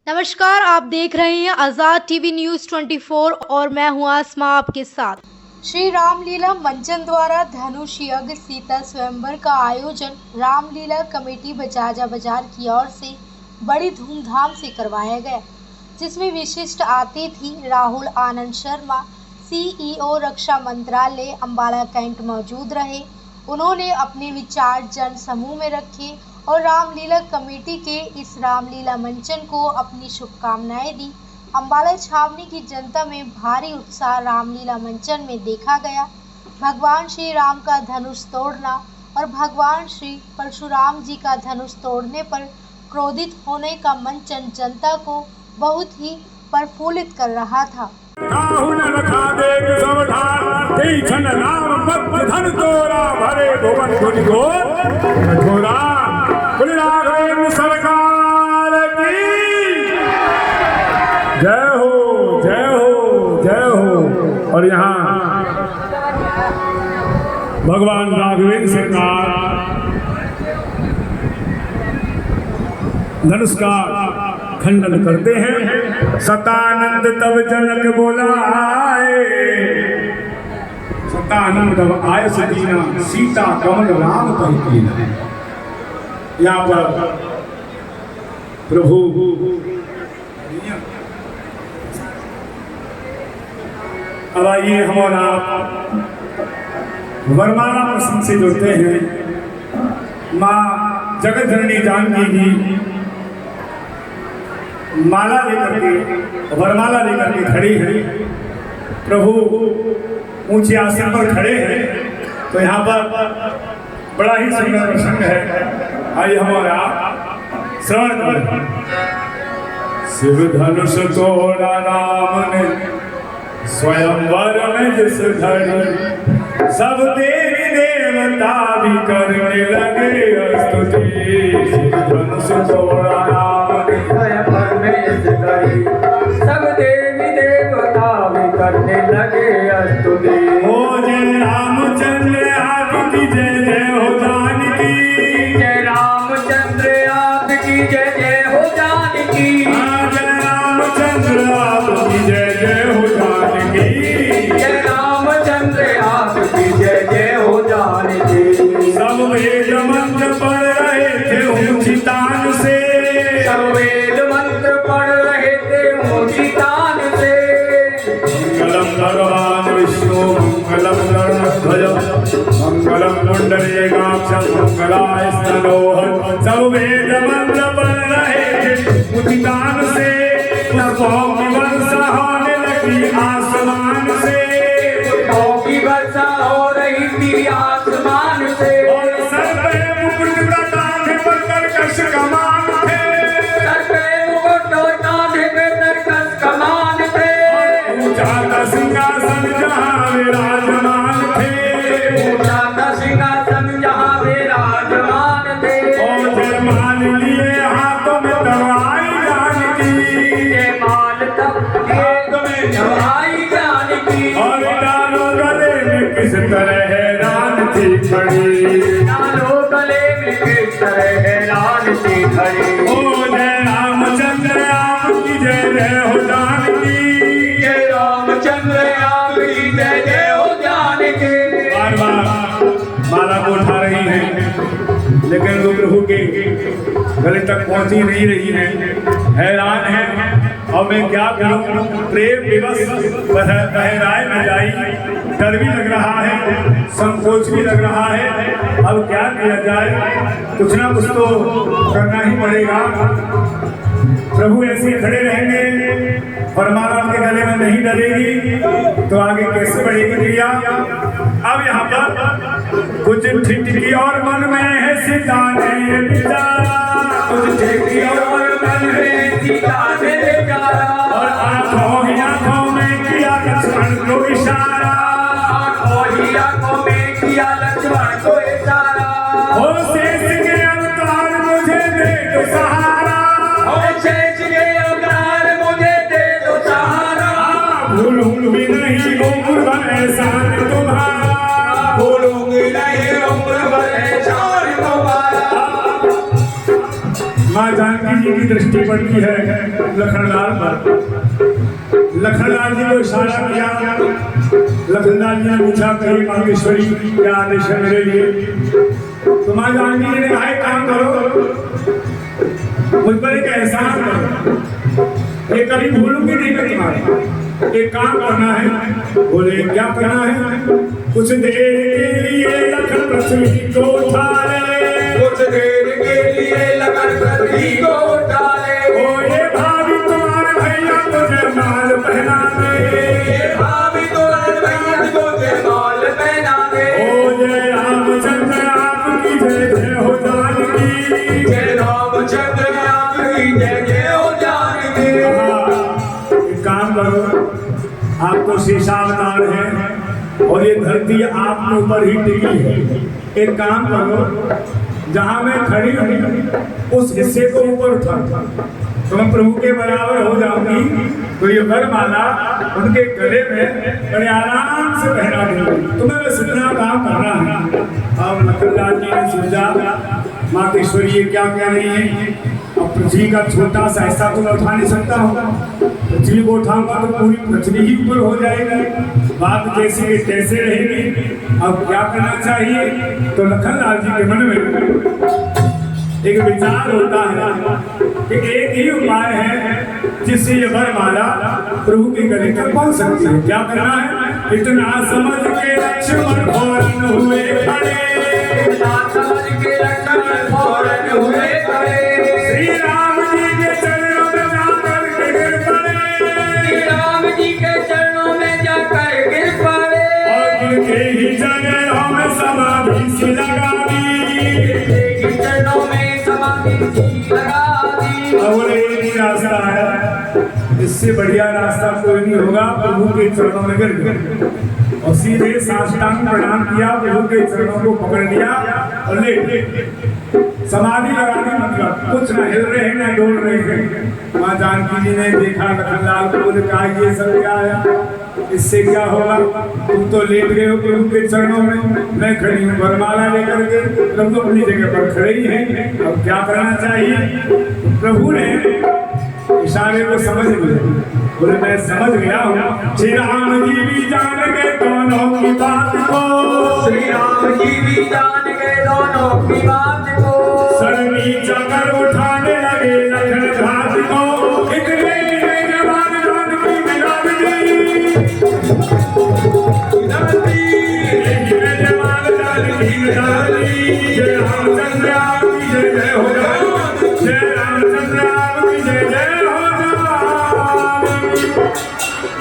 नमस्कार, आप देख रहे हैं आज़ाद टीवी न्यूज़ 24 और मैं हूं आसमा आपके साथ। श्री रामलीला मंचन द्वारा धनुष यज्ञ सीता स्वयंवर का आयोजन रामलीला कमेटी बजाजा बाजार की ओर से बड़ी धूमधाम से करवाया गया, जिसमें विशिष्ट अतिथि राहुल आनंद शर्मा, CEO रक्षा मंत्रालय अम्बाला कैंट मौजूद रहे। उन्होंने अपने विचार जन समूह में रखे और रामलीला कमेटी के इस रामलीला मंचन को अपनी शुभकामनाएं दी। अम्बाला छावनी की जनता में भारी उत्साह रामलीला मंचन में देखा गया। भगवान श्री राम का धनुष तोड़ना और भगवान श्री परशुराम जी का धनुष तोड़ने पर क्रोधित होने का मंचन जनता को बहुत ही प्रफुल्लित कर रहा था। सरकार की जय हो, जय हो, जय हो। और यहाँ भगवान राघवेंद्र सरकार धनुष का खंडन करते हैं। सतानंद तब जनक बोलाए, सतानंद तब आय सकीना, सीता कमल राम पर कीना। यहाँ पर प्रभु अब आइए हम और आप वरमाला प्रसंग से जुड़ते हैं। माँ जगत जननी जानकी जी माला लेकर के, वरमाला लेकर के खड़ी है। प्रभु ऊंचे आसन पर खड़े हैं। तो यहाँ पर बड़ा ही सुंदर प्रसंग है। आइए हमारा श्रवण करें। शिव धनुष तोड़ा राम ने स्वयंवर में जिस घड़ी, सब देवी देवता भी करने लगे स्तुति। शिव धनुष तोड़ा राम ने स्वयंवर में जिस घड़ी, सब देवी देवता भी करने लगे स्तुति। हो जय रामचंद्र आपकी जय जय हो जानकी, जय रामचंद्र आपकी जय जय हो जानकी। जय रामचंद्र आपकी जय जय हो जानकी, जय रामचंद्र आपकी जय जय हो जानकी। सब वेद मंत्र पढ़ रहे थे ऊंची तान से, सब वेद मंत्र पढ़ रहे थे ऊंची तान से। मंगलम भगवान विष्णु मंगलम गरुड़ध्वज मंगलम पुंडरीकाक्ष मंगलाय स्तनोहर। सब वेद मंत्र पढ़ रहे थे ऊंची तान से, पुष्पों की वर्षा होने लगी आसमान से, पुष्पों की वर्षा हो रही थी आसमान से। और सर पे मुकुट का कांधे पर कर्कश कमान थे, सर पे मुकुट और कांधे पे तरकस कमान थे। ऊंचा था सिंहासन जहाँ विराजमान थे, ऊंचा था सिंहासन जहाँ विराजमान थे। और जयमाल लिए हाथों में तवाई जानकी, जयमाल तब हाथ में तवाई जानकी। और डालो गले में किस तरह हैरान थी खड़ी, डालो गले में किस तरह हैरान थी खड़ी। ओ जय रामचंद्र आपकी जय जय हो जानकी, जय रामचंद्र आपकी जय जय हो जानकी। बार बार माला को उठा रही हैं, लेकिन वो प्रभु के गले तक पहुंची नहीं रही है। हैरान है और मैं क्या करूं, प्रेम दिवस बहराए न जाई। डर भी लग रहा है, संकोच भी लग रहा है। अब क्या किया जाए, कुछ ना कुछ तो करना ही पड़ेगा। प्रभु ऐसे खड़े रहेंगे, वरमाला उनके गले में नहीं डलेगी तो आगे कैसे बढ़ेगी क्रिया। अब यहाँ पर कुछ ठिठकी और मन में है सीता ने विचारा, कुछ ठिठकी और मन में सीता ने विचारा। और आंखों ही आंखों में किया लक्ष्मण को इशारा, आंखों ही आंखों में किया लक्ष्मण को इशारा। हो शेष के अवतार मुझे दे दो सहारा, हो शेष के अवतार मुझे दे दो सहारा। भूलूंगी नहीं उम्र भर एहसान तुम्हारा, भूलूंगी नहीं उम्र भर एहसान तुम्हारा। माँ जान जानकी जी की दृष्टि पड़ती है लखनलाल पर। लखनलाल जी को इशारा किया। लखनलाल जी ने पूछा कहीं मांगेश्वरी क्या आदेश है मेरे लिए? तो माँ जानकी जी ने कहा एक काम करो, मुझ पर एक एहसान करो, ये कभी भूलूंगी नहीं मैं तुम्हारा। एक काम करना है। बोले क्या करना है? कुछ देर के लिए लखन पृथ्वी को उठा ले, कुछ देर के लिए लखन पृथ्वी को उठा ले। ओ ये भाभी तुम्हारे भैया मुझे माल पहना दे, ये भाभी तुम्हारे भैया को जयमाल पहना दे। ओ जय रामचंद्र आपकी जय जय हो जानकी, जय रामचंद्र आपकी जय जय हो जानकी। एक काम करो, आप तो शीशावतार हैं और ये धरती आपके ऊपर ही टिकी है। एक काम करो, जहां मैं खड़ी हूं उस हिस्से को ऊपर उठा, तो मैं प्रभु के बराबर हो जाऊंगी। तो ये वरमाला उनके गले में बड़े आराम से पहना दूंगी। तुम्हें बस इतना काम करना है। अब लखनलाल जी ने सोचा मातेश्वरी ये क्या कह रही है? अब पृथ्वी का छोटा सा हिस्सा तो मैं उठा नहीं सकता हूँ, पृथ्वी को उठाऊंगा तो पूरी पृथ्वी ही ऊपर हो जाएगी, बात जैसी के तैसे रहेगी। अब क्या करना चाहिए? तो लखनलाल जी के मन में एक विचार होता है कि एक ही उपाय है जिससे ये वरमाला प्रभु के गले तक पहुंच सकती है। क्या करना है? इतना समझ के लक्ष्मण फौरन हुए खड़े, इतना समझ के लक्ष्मण फौरन हुए खड़े। श्री राम जी के चरणों में जाकर के गिर पड़े, श्री राम जी के चरणों में जाकर गिर पड़े। और उनके ही चरणों में समाधि सी लगा दी, चरणों में समाधि सी लगा दी। और एक ही रास्ता है, इससे बढ़िया रास्ता कोई नहीं होगा। प्रभु के चरणों में गिर गए और सीधे साष्टांग प्रणाम किया, प्रभु के चरणों को पकड़ लिया और ले समाधि लगा दी। मतलब कुछ न हिल रहे हैं न डोल रहे हैं। माँ जानकी जी ने देखा लखनलाल को, बोले कहा ये सब क्या है? इससे क्या होगा? तुम तो लेट गए हो प्रभु के चरणों में, मैं खड़ी हूँ वरमाला लेकर के, प्रभु अपनी जगह पर खड़े ही हैं। अब क्या करना चाहिए? प्रभु ने इशारे को समझ लिया। बोले मैं समझ गया हूँ। श्री राम जी भी जान गए दोनों की बात को, श्री राम जी भी जान गए दोनों की बात को। सरनी चकर उठाने लगे लखन घाट को, इतने में जवान जानकी मिला दी, इतने जवान जानकी मिला दी। जय रामचंद्र आपकी जय जय हो जाए, जय रामचंद्र आपकी जय जय हो जाए।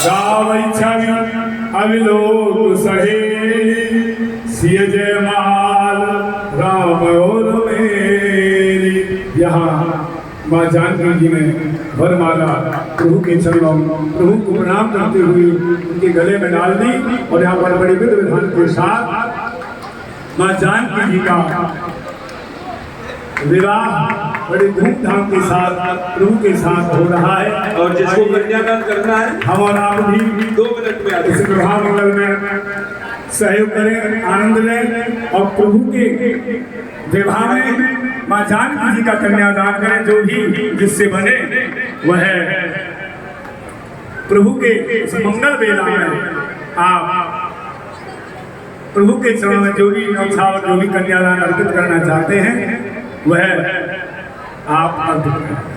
गावै छवि अविलोक सहे, सिय जय माल राम और मेरी। यहाँ माँ जानकी जी ने वरमाला प्रभु के चरणों, प्रभु को प्रणाम करते हुए उनके गले में डाल दी। और यहाँ पर बड़े विधि विधान के साथ माँ जानकी जी का विवाह बड़े धूमधाम के साथ प्रभु के साथ हो रहा है। और जिसको कन्यादान करना है हम और आप भी 2 मिनट में आते इस विवाह मंगल में सहयोग करें, आनंद लें और प्रभु के विवाह में माँ जानकी जी का कन्यादान करें। जो भी जिससे बने वह प्रभु के मंगल बेला में आप प्रभु के चरणों में जो भी न्यौछावर जो भी कन्यादान अर्पित करना चाहते हैं वह आप अर्पित करें।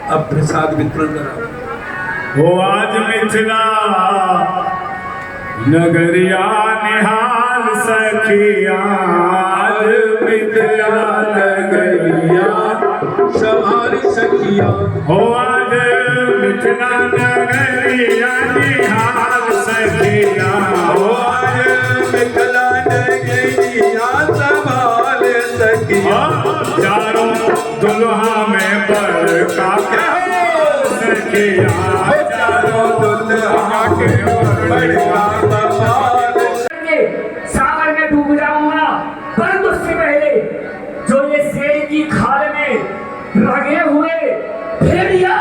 अब प्रसाद वितरण करा। हो आज मिथिला नगरिया निहाल सखिया, आज मिथिला नगरिया सवारी सखिया। हो आज मिथिला नगरिया निहाल सखिया, हो आज मिथिला नगरिया सवार सखिया। चारों दुल्हा में पर का सखिया, चारों दुल्हा के पर सागर में डूब जाऊंगा, परंतु उससे पहले जो ये शेर की खाल में लगे हुए भेड़िया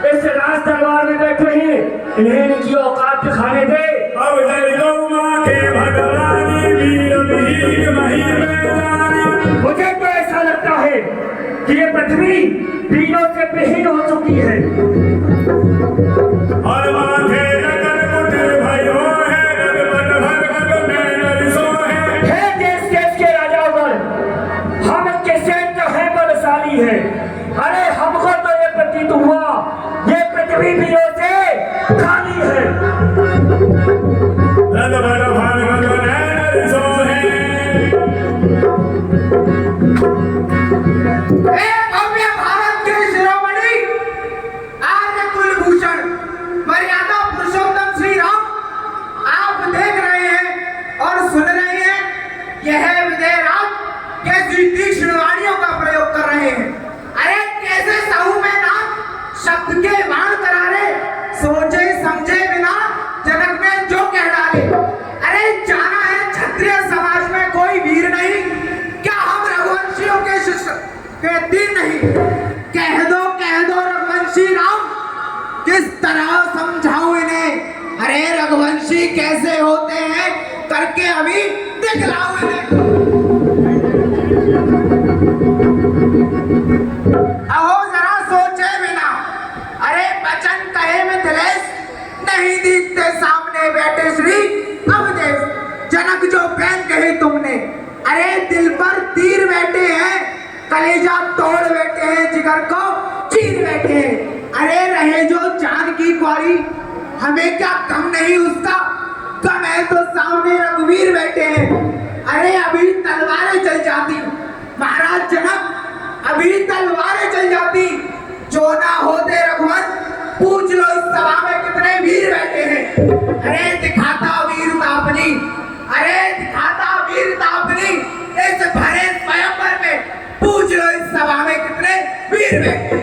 इस राज दरबार में बैठे हैं इन्हें इनकी औकात दिखाने दे। अब जय गौ माँ के भगवानी वीर भीम महिम। मुझे तो ऐसा लगता है कि ये पृथ्वी वीरों से विहीन हो चुकी है। और माथे लगन कुटिल भयो है, रगपट भरगत में नरिसो है। हे देश देश के राजागण, हम इनके सैन्य है बलशाली है। अरे हमको तो ये प्रतीत हुआ ये पृथ्वी वीरों से खाली है। रगपट भरगत में नरिसो है। भव्य भारत के शिरोमणि आर्य कुलभूषण मर्यादा पुरुषोत्तम श्री राम, आप देख रहे हैं और सुन रहे हैं, यह विजयराज कैसी तीक्ष्ण वाणियों का प्रयोग कर रहे हैं। अरे कैसे सहू में ना शब्द के बाण करारे, सोचे समझे बिना जनक में जो कह डाले। अरे जाना है क्षत्रिय समाज में कोई वीर नहीं, क्या हम रघुवंशियों के शिष्य के तीर नहीं? कह दो रघुवंशी राम, किस तरह समझाऊं इन्हें? अरे रघुवंशी कैसे होते हैं करके अभी दिखलाऊं इन्हें। अहो जरा सोचे बिना, अरे बचन कहे मिथिलेश, नहीं दिखते सामने बैठे श्री अवधेश। जनक जो बहन कही तुमने, अरे दिल पर तीर बैठे हैं, कलेजा तोड़ बैठे हैं, जिगर को चीर बैठे हैं। अरे रहे जो चांद की क्वारी, हमें क्या कम नहीं उसका, कम है तो सामने रघुवीर बैठे हैं। अरे अभी तलवारें चल जाती महाराज जनक, अभी तलवारें चल जाती, जो ना होते रघुवंश, पूछ लो इस सभा में कितने वीर बैठे हैं। अरे दिखाता वीरता अपनी, अरे दिखाता वीरता अपनी इस भरे स्वयंवर में, पूछ लो इस सभा में कितने वीर बैठे।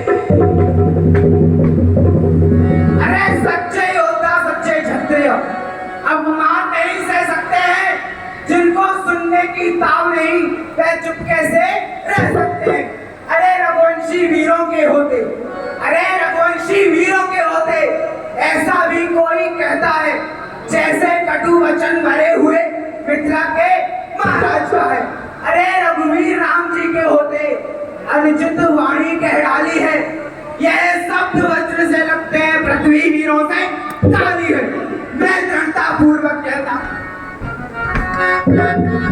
अरे सच्चे योद्धा सच्चे क्षत्रिय अब मान नहीं सह सकते हैं, जिनको सुनने की ताव नहीं वे चुप कैसे रह सकते हैं। अरे रघुवंशी वीरों के होते, अरे रघुवंशी वीरों के होते, ऐसा भी कोई कहता है जैसे कटु वचन भरे हुए मिथिला के महाराज का है। अरे रघुवीर राम जी के होते, अनुचित वाणी कह डाली है, यह शब्द वज्र से लगते हैं, पृथ्वी वीरों से काली है। मैं दृढ़ता पूर्वक कहता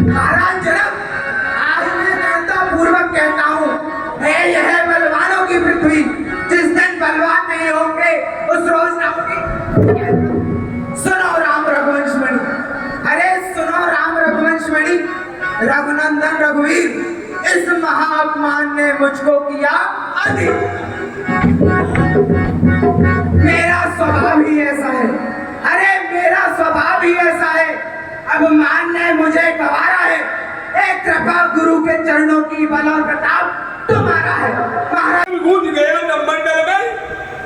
महाराज जनक, आज मैं दृढ़ता पूर्वक कहता हूँ, यह बलवानों की पृथ्वी, जिस दिन बलवान नहीं होंगे उस रोज न होगी। सुनो राम रघुवंशमणि, अरे सुनो राम रघुवंशमणि, रघुनंदन रघुवीर, इस महाअपमान ने मुझको किया अधिक। मेरा स्वभाव ही ऐसा है, अरे मेरा स्वभाव ही ऐसा है, अब मान ने मुझे गवारा है। एक कृपा गुरु के चरणों की बल और प्रताप तुम्हारा है महाराज। घुस गया न मंडल में,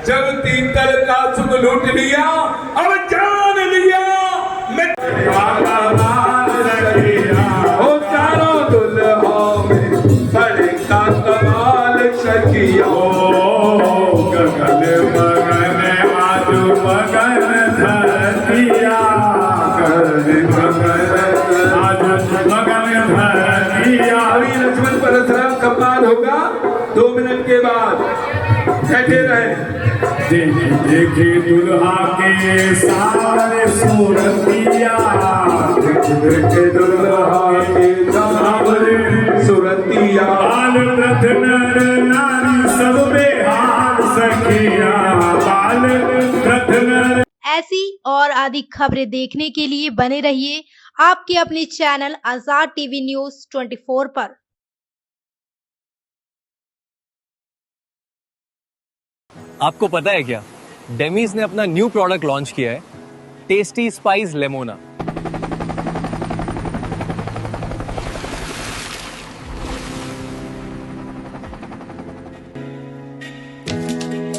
जब तीन तल का सुख लूट लिया, अब जान लिया मैं ओ चारों दुल्हों में बड़े का कमाल सखिया। गगन मगन आजू मगन धरतिया, गगन मगन आजू मगन धरतिया। अभी लक्ष्मण परशुराम का पार होगा 2 मिनट के बाद, बैठे रहे। देखी देखी दुल्हा के सारे सूरतिया, देखे दुल्हा के सावरे सुरतिया। बाल प्रथ नर नारी सब बेहाल सखिया, बाल प्रथ नर। ऐसी और अधिक खबरें देखने के लिए बने रहिए आपके अपने चैनल आजाद टीवी न्यूज 24 पर। आपको पता है क्या, डेमीज ने अपना न्यू प्रोडक्ट लॉन्च किया है, टेस्टी स्पाइस लेमोना।